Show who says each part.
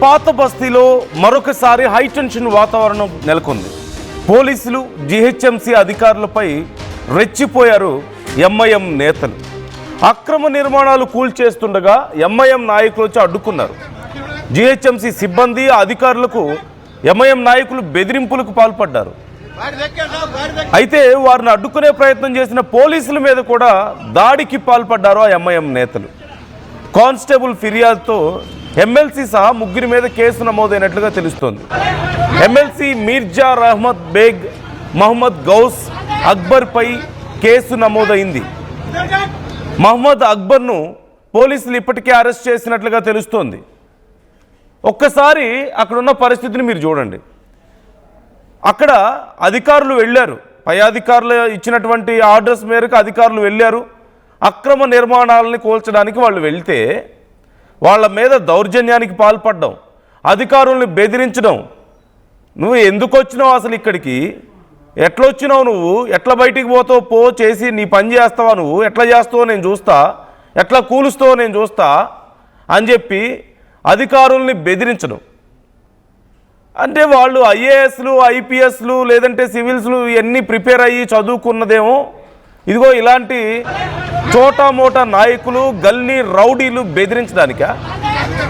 Speaker 1: పాత బస్తీలో మరొకసారి హైటెన్షన్ వాతావరణం నెలకొంది. పోలీసులు, జీహెచ్ఎంసీ అధికారులపై రెచ్చిపోయారు ఎంఐఎం నేతలు. అక్రమ నిర్మాణాలు కూల్చేస్తుండగా ఎంఐఎం నాయకులు వచ్చి అడ్డుకున్నారు. జీహెచ్ఎంసీ సిబ్బంది, అధికారులకు ఎంఐఎం నాయకులు బెదిరింపులకు పాల్పడ్డారు. అయితే వారిని అడ్డుకునే ప్రయత్నం చేసిన పోలీసుల మీద కూడా దాడికి పాల్పడ్డారు ఆ ఎంఐఎం నేతలు. కానిస్టేబుల్ ఫిర్యాదుతో ఎమ్మెల్సీ సహా ముగ్గురి మీద కేసు నమోదైనట్లుగా తెలుస్తోంది. ఎమ్మెల్సీ మీర్జా రహమద్ బేగ్, మహమ్మద్ గౌస్ అక్బర్పై కేసు నమోదైంది. మహమ్మద్ అక్బర్ను పోలీసులు ఇప్పటికే అరెస్ట్ చేసినట్లుగా తెలుస్తోంది. ఒక్కసారి అక్కడున్న పరిస్థితిని మీరు చూడండి. అక్కడ అధికారులు వెళ్ళారు, పై అధికారులు ఇచ్చినటువంటి ఆర్డర్స్ మేరకు అధికారులు వెళ్ళారు. అక్రమ నిర్మాణాలని కూల్చడానికి వాళ్ళు వెళ్తే వాళ్ళ మీద దౌర్జన్యానికి పాల్పడడం, అధికారుల్ని బెదిరించడం. నువ్వు ఎందుకు వచ్చినావు అసలు ఇక్కడికి? ఎట్లా వచ్చినావు నువ్వు? ఎట్లా బయటికి పోతావు? పో, చేసి నీ పని చేస్తావా? నువ్వు ఎట్లా చేస్తావో నేను చూస్తా, ఎట్లా కూలుస్తావో నేను చూస్తా అని చెప్పి అధికారుల్ని బెదిరించడం. అంటే వాళ్ళు ఐఏఎస్లు, ఐపీఎస్లు లేదంటే సివిల్స్లు ఇవన్నీ ప్రిపేర్ అయ్యి చదువుకున్నదేమో. ఇదిగో ఇలాంటి చోటా మోటా నాయకులు, గల్లీ రౌడీలు బెదిరించడానికా?